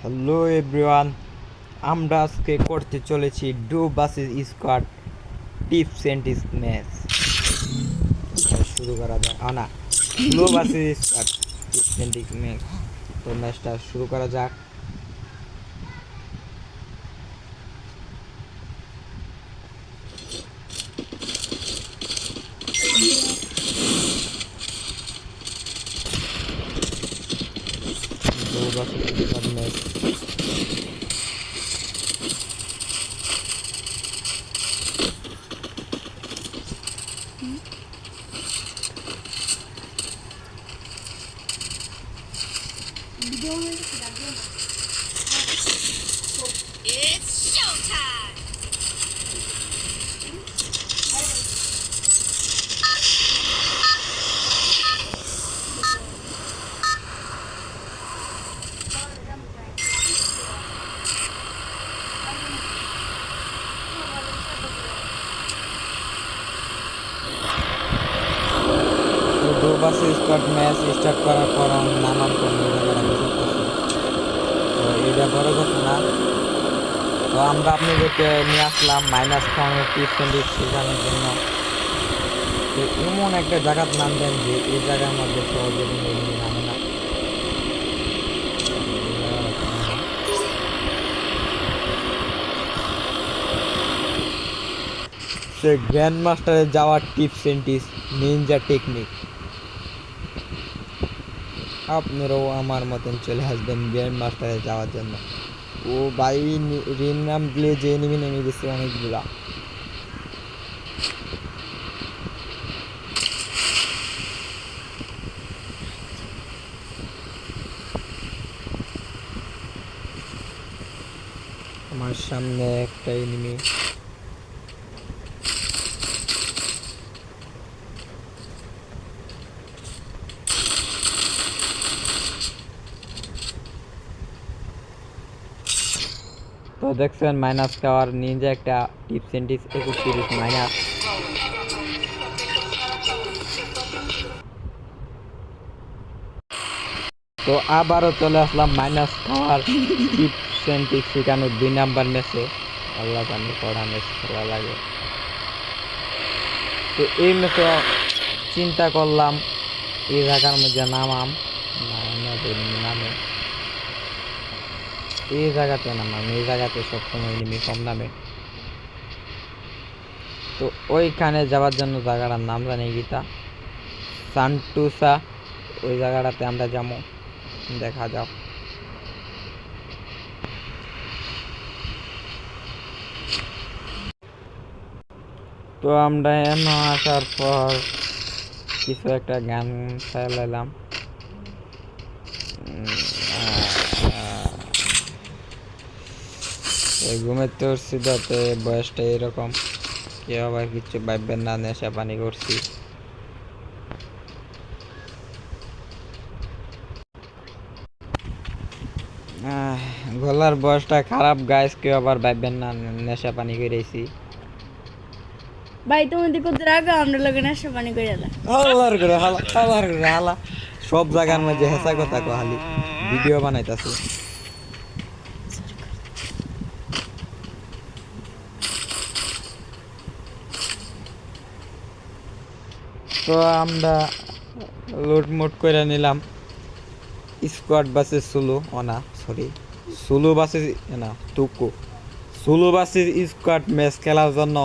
Hello everyone, আমরা আজকে করতে চলেছি duo versus squad tips and tricks match. শুরু করা যাক। না, duo versus squad tips and tricks match. তো ম্যাচটা শুরু করা যাক। Duo versus squad match. It's showtime! Duo versus squad match start করার পর আমি নানান তো এটা বড় কথা না। তো আমরা আপনাদেরকে নিয়ে আসলাম মাইনাস খাওয়ানোর টিপস এন্ড ট্রিক্স শেখানোর জন্য। তো এমন একটা জায়গার নাম দেন যে এই জায়গার মধ্যে সহজে নামে না। সে গ্র্যান্ড মাস্টারে যাওয়ার tips and tricks ninja technique. আপনারাও আমার মতন চলে আসবেন গ্র্যান্ড মাস্টারে যাওয়ার জন্য। ও ভাই, রিন নাম দিলে যে এনিমি নেমে গেছে অনেকগুলা। আমার সামনে একটা এনিমি। তো দেখছেন মাইনাস খাওয়ার নিনজা একটা টিপস এন্ড ট্রিক্স 21 মাইনাস। তো আবারও চলে আসলাম মাইনাস খাওয়ার টিপস এন্ড ট্রিক্স শেখানোর 2 নাম্বার ম্যাচে। আল্লাহ জানে কড়া ম্যাচ খেলা লাগে। তো এই ম্যাচে চিন্তা করলাম এই জায়গার মধ্যে নামাম নামে এই জায়গাতে নামাম। এই জায়গাতে সবসময় এনিমি কম নামে। তো ওইখানে যাওয়ার জন্য জায়গাটার নাম জানি গীতা সান্টুসা। ওই জায়গাটাতে আমরা যাবো, দেখা যাক। তো আমরা এমন আসার পর কিছু একটা গান চালাইলাম। ঘুমের তোর সিদ্ধাতে বয়সটা এরকম, কেউ আবার কিছু ভাববেন না, নেশা পানি করছি। গলার বয়সটা খারাপ গাইস, কেউ আবার ভাববেন না নেশা পানি করেছি। ভাই তুমি দেখো রাগা আমরা লগে নেশা পানি করে এলা হালার করে হালা সব জায়গার মধ্যে হেসা কথা কহালি ভিডিও বানাইতাছি। তো আমরা লুটমুট করে নিলাম স্কোয়াড ভার্সেস সুলু। না সরি, সুলু ভার্সেস না তুকু সুলু ভার্সেস স্কোয়াড ম্যাচ খেলার জন্য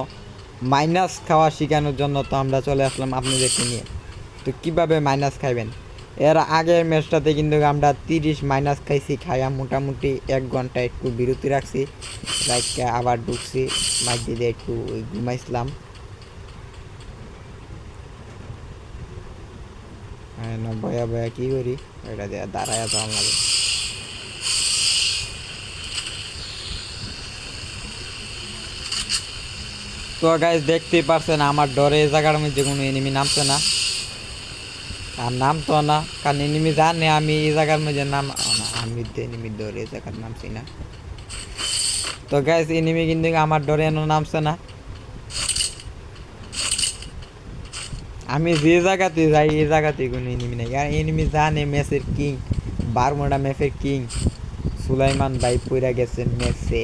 মাইনাস খাওয়া শেখানোর জন্য। তো আমরা চলে আসলাম আপনাদেরকে নিয়ে। তো কীভাবে মাইনাস খাইবেন, এর আগের ম্যাচটাতে কিন্তু আমরা 30 মাইনাস খাইছি। খাইয়া মোটামুটি 1 ঘন্টা একটু বিরতি রাখছি, রাখতে আবার ঢুকছি মাঝে একটু ঘুমাইছিলাম। বয়া বয়া কি করি, ওইটা দিয়ে দাঁড়ায় যাওয়া লাগে। তো গাইস দেখতেই পারছেন আমার ডরে এই জায়গার মধ্যে কোনো এনিমি নামছে না, আর নামতো না, কারণ এনিমি জানে আমি এই জায়গার মধ্যে নাম না। আমি এনিমি ডরে এই জায়গার নামছি না। তো গাইস এনিমি কিন্তু আমার ডরে এনে নামছে না। আমি যে জায়গাতে যাই এই জায়গাতে কোনো এনিমি নাই, আর এনিমি জানে ম্যাচের কিং, বারমুডা ম্যাপের কিং সুলাইমান ভাই পইরা গেছে মেসে।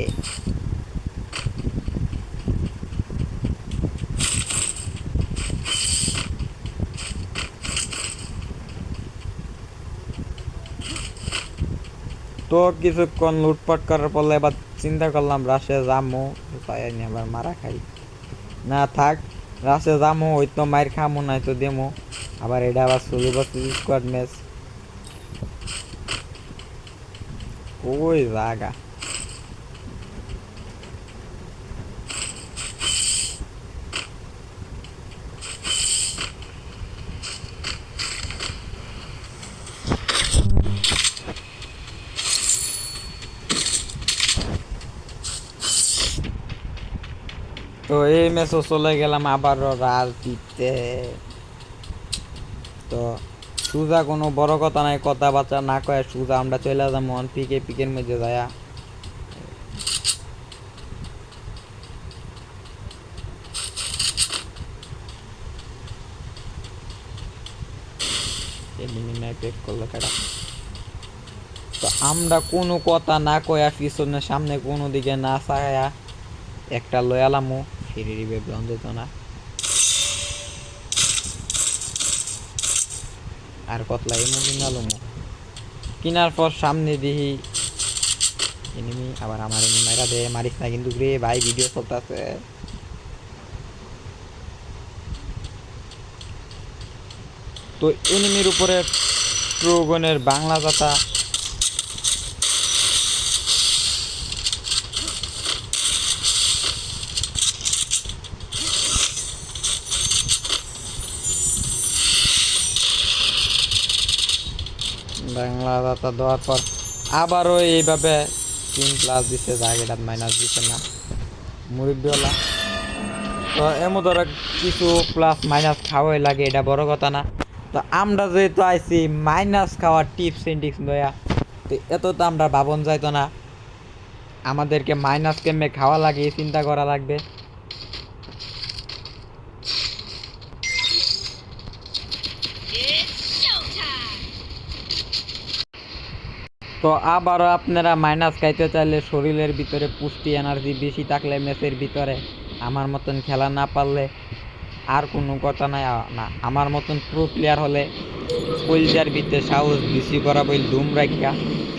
তো কিছুক্ষণ লুটপাট করার পর এবার চিন্তা করলাম রাশে যামো, যাইনি আবার মারা খাই। না থাক, রাশে যামো, ওই তো মায়ের খামো নাই তো দেমো। আবার এটা আবার ষোলো বছর স্কোয়াড ম্যাচ, ওই জায়গা। তো এই ম্যাচও চলে গেলাম আবারও রাজনীতিতে। তো সুজা কোনো বড় কথা নাই, কথাবার্তা না কয়ে সুজা আমরা চলে যাবো পিকের মধ্যে যায়া। তো আমরা কোনো কথা না কয়া পিছনে সামনে কোনো দিকে না চায়া একটা লয়ালামো, ফিরে রিবে বন্ধ যেত না। আর কতলা এমনি নালমো কিনার পর সামনে দিহি এনিমি, আবার আমার এনিমি মারা দে, মারিস না কিন্তু রে ভাই, ভিডিও চলতেছে। তো এনিমির উপরে ট্রোগনের বাংলা কথা। বাংলা দাতা দেওয়ার পর আবারও এইভাবে 3+ দিচ্ছে, জায়গাটা মাইনাস দিচ্ছে না মুরব্বিওয়ালা। তো এমন ধরো কিছু প্লাস মাইনাস খাওয়াই লাগে, এটা বড় কথা না। তো আমরা যেহেতু আইছি মাইনাস খাওয়ার টিপস এন্ড ট্রিক্স দয়া, তো এত তো আমরা ভাবন যাইতো না, আমাদেরকে মাইনাস কেমনে খাওয়া লাগে চিন্তা করা লাগবে। তো আবারও আপনারা মাইনাস খাইতে চাইলে শরীরের ভিতরে পুষ্টি এনার্জি বেশি থাকলে ম্যাচের ভিতরে আমার মতন খেলা না পারলে আর কোনো কথা নাই না। আমার মতন প্রো প্লেয়ার হলে কলজার ভিতরে সাহস বেশি করা বই ধুম রাখা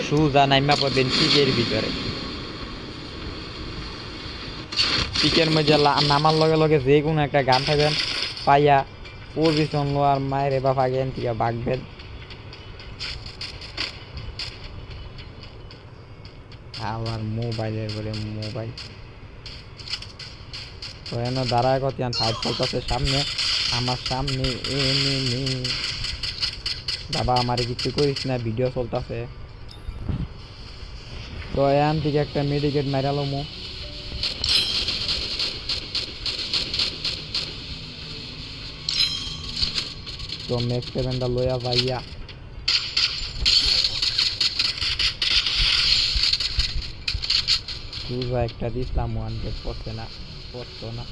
সুজা নাইমা পাবেন পিকের ভিতরে। পিকের মধ্যে নামার লগে লগে যে কোনো একটা গান থাকবেন পাইয়া পজিশন লোয়ার মায়ের বা ফাগেন থেকে ভাগবেন। আবার মোবাইলের বলে মোবাইল তো এন দাঁড়ায় কত ফাইট চলতেছে সামনে, আমার সামনে এনিমি। বাবা আমার কিছু করিস না, ভিডিও চলতেছে। তো এখান থেকে একটা মেডিকেট মাইরালো মো। তো ম্যাক্স সেভেনটা লইয়া ভাইয়া সুজা একটা দিলাম 100% না পড়তো না।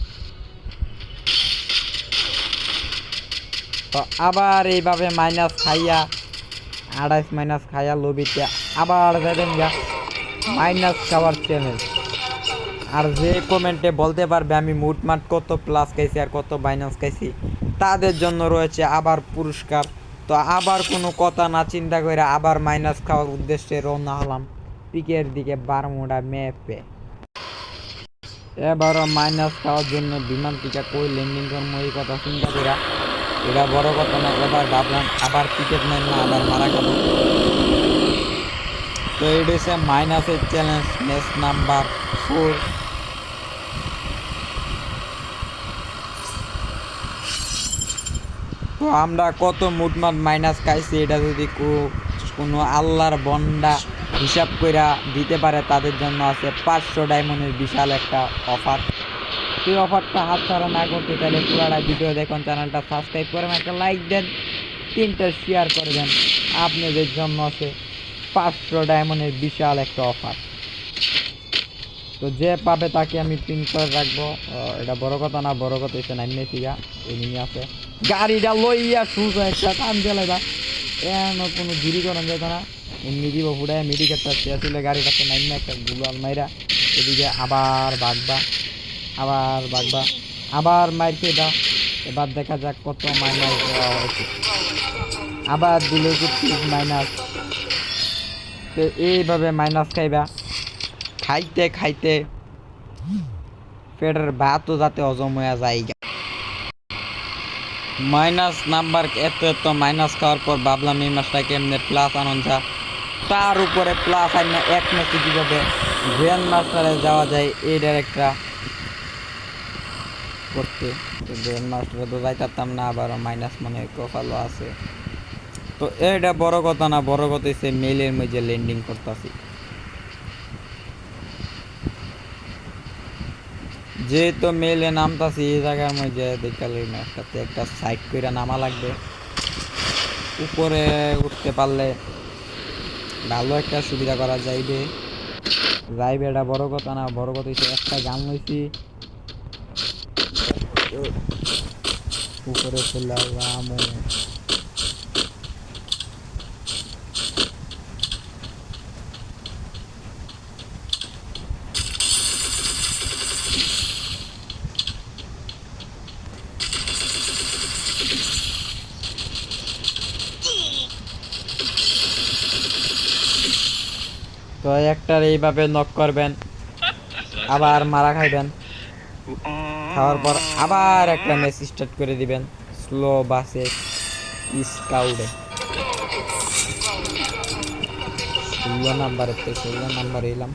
তো আবার এইভাবে মাইনাস খাইয়া 28 মাইনাস খাইয়া লবিতে আবার যাবেন গা মাইনাস খাওয়ার চ্যালেঞ্জ। আর যে কমেন্টে বলতে পারবে আমি মুটমাট কত প্লাস খাইছি আর কত মাইনাস খাইছি তাদের জন্য রয়েছে আবার পুরস্কার। তো আবার কোনো কথা না চিন্তা করে আবার মাইনাস খাওয়ার উদ্দেশ্যে রওনা হলাম পিকের দিকে বারমুডা ম্যাপে। এবারও মাইনাস খাওয়ার জন্য বিমান টিকা কই ল্যান্ডিং করবো এই কথা চিন্তা করা, এটা বড় কথা না। এবার ভাবলাম আবার টিকিট নেন না, আবার মারা গেল। তো এটা হচ্ছে মাইনাসের চ্যালেঞ্জ ম্যাচ নাম্বার 4। তো আমরা কত মুটমাট মাইনাস খাইছি এটা যদি কোনো আল্লাহর বন্ডা হিসাব করে দিতে পারে তাদের জন্য আছে 500 ডায়মন্ডের বিশাল একটা অফার। সেই অফারটা হাতছাড়া না করতে চাইলে পুরাটা ভিডিও দেখুন, চ্যানেলটা সাবস্ক্রাইব করেন, একটা লাইক দেন, 3টা শেয়ার করে দেন। আপনাদের জন্য আছে 500 ডায়মন্ডের বিশাল একটা অফার। তো যে পাবে তাকে আমি পিন করে রাখবো, এটা বড় কথা না। বড় কথা হচ্ছে নাইমে ফিগা এনিমি আছে, গাড়িটা লইয়া সুজ একটা কাম জ্বালাইবা, এন কোনো গিরি করা যেত না। এমনি দিব ফুটায় মেডিকেটটা চেয়েছিল গাড়িটাতে নাইমা একটা গুলাল মাইরা এদিকে আবার ভাগবা আবার মাইর খেয়ে দাও। এবার দেখা যাক কত মাইনাস দেওয়া হয়েছে। আবার দিলে কি ঠিক মাইনাস। তো এইভাবে মাইনাস খাইবা, খাইতে খাইতে পেটের ভাতও যাতে হজম হয়ে যায়। মাইনাস নাম্বার এত এত মাইনাস খাওয়ার পর ভাবলাম এই মাসটা কেমনে প্লাস আনন্দ যা, তার উপরে প্লাস আন না এক ম্যাচে কীভাবে গ্র্যান্ড মাস্টারে যাওয়া যায় এইটার একটা করতে। তো গ্র্যান্ড মাস্টারে তো যাইতাম না, আবারও মাইনাস মানে কপালও আছে। তো এটা বড় কথা না, বড় কথা হচ্ছে মেলের মধ্যে ল্যান্ডিং করতেছি। যেহেতু মেলে নামতাছি এই জায়গার মধ্যে দেখালে ম্যাচটাতে একটা সাইড করে নামা লাগবে। উপরে উঠতে পারলে ভালো একটা সুবিধা করা যাইবে। এটা বড় কথা না, বড় কথা হচ্ছে একটা গান লইছি উপরে চলে আসলাম। তো একটার এইভাবে নক করবেন, আবার মারা খাইবেন, খাওয়ার পর আবার একটা ম্যাচ স্টার্ট করে দিবেন স্লো বাসে স্কাউটে। 16 নাম্বার এলাম।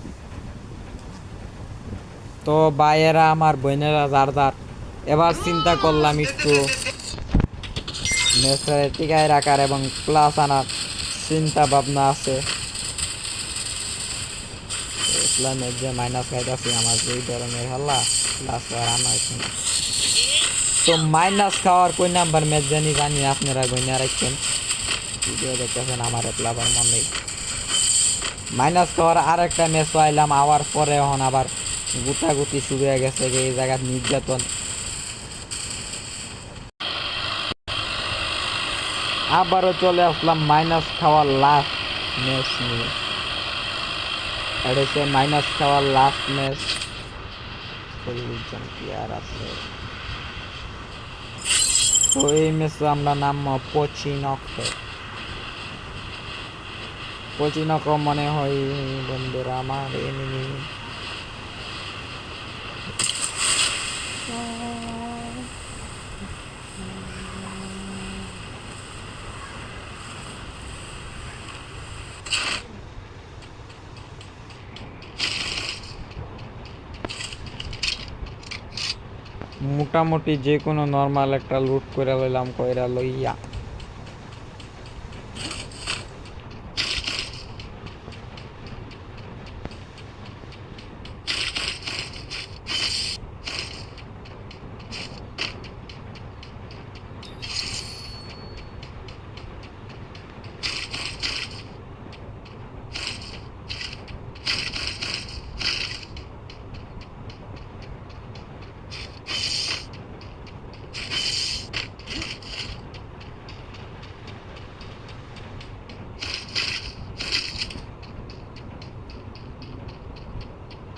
তো ভাইয়েরা আমার বোনেরা যার যার এবার চিন্তা করলাম একটু ম্যাচটা টিকায় রাখার এবং প্লাস আনার চিন্তা ভাবনা আছে। যে মাইনাস খাইতেছি আমার যেই ধরনের হাল্লা প্লাস আনা হয়েছে না। তো মাইনাস খাওয়ার কোন নাম্বার ম্যাচ জানি আপনারা গইনা রাখছেন, ভিডিও দেখতেছেন আমার প্লাবার মন নেই। মাইনাস খাওয়ার আর একটা ম্যাচ আইলাম আবার পরে, এখন আবার গুটাগুটি শুরু হয়ে গেছে এই জায়গার নির্যাতন। আবারও চলে আসলাম মাইনাস খাওয়ার লাস্ট ম্যাচ নিয়ে। এটা হচ্ছে মাইনাস খাওয়ার লাস্ট ম্যাচ। 40 জন প্লেয়ার আছে। তো এই ম্যাচে আমরা নাম পচিনক মনে হয় বন্ধুরা আমার এনিমি। মোটামুটি যে কোনো নর্মাল একটা লুট করে লইলাম, কইরা লইয়া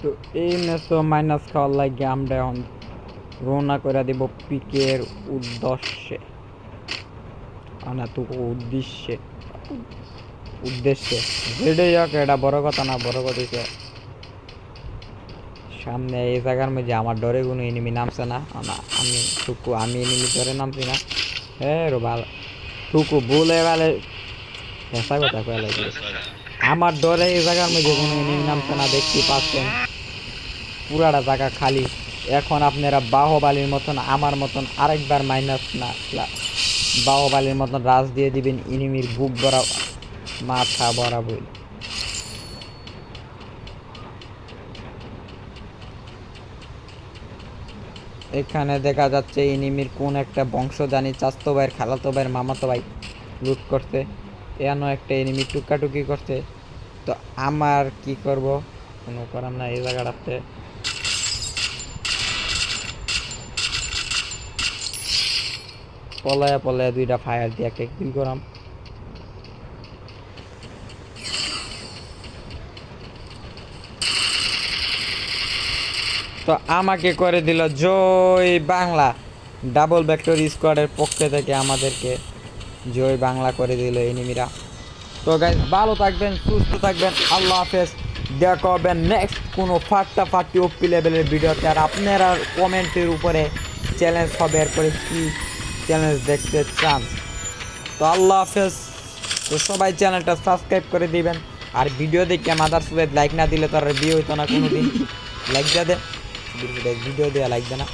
তো এই ম্যাচও মাইনাস খাওয়ার লাগে আমরা এখন রওনা করে দিব পিকের উদ্দেশ্যে, যেটাই হোক এটা বড় কথা না, বড় কথা হচ্ছে সামনে এই জায়গার মধ্যে আমার ডরে কোনো এনিমি নামছে না। আমি এনিমি ধরে নামছি না। হ্যাঁ রো ভালো টুকু বলে ভালো হেসা কথা কয়ে লাগে। আমার ডরে এই জায়গার মধ্যে কোনো এনিমি নামছে না, দেখতে পাচ্ছেন পুরাটা জায়গা খালি। এখন আপনারা বাহুবালির মতন আমার মতন আরেকবার মাইনাস না বাহুবালির মতন রাজ দিয়ে দিবেন এনিমির বুক ভরা মাথা বরাবর। এখানে দেখা যাচ্ছে এনিমির কোন একটা বংশ জানি চাস্তো ভাইয়ের খালাতো ভাইয়ের মামাতো ভাই লুট করতে, এন একটা এনিমি টুকাটুকি করছে। তো আমার কি করব, কোনো করার না। এই জায়গাটাতে পলায়া দুইটা ফায়ার দিয়ে একটা কিল করাম। তো আমাকে করে দিল জয় বাংলা। ডাবল ভেক্টর স্কোয়াডের পক্ষ থেকে আমাদেরকে জয় বাংলা করে দিল এনিমিরা। তো গাইস ভালো থাকবেন, সুস্থ থাকবেন, আল্লাহ হাফেজ। দেখা হবে নেক্সট কোনো ফাটাফাটি ওপি লেভেলের ভিডিওতে। আর আপনারা কমেন্টের উপরে চ্যালেঞ্জ হবে, এরপরে কী চ্যালেঞ্জ দেখতে চান। তো আল্লাহ হাফেজ। তো সবাই চ্যানেলটা সাবস্ক্রাইব করে দিবেন। আর ভিডিও দেখে মাদার সুদের লাইক না দিলে তার বিয়ে হইতো না কোনো দিন। লাইক দিয়ে দে, ভিডিও দেওয়া লাইক দে না।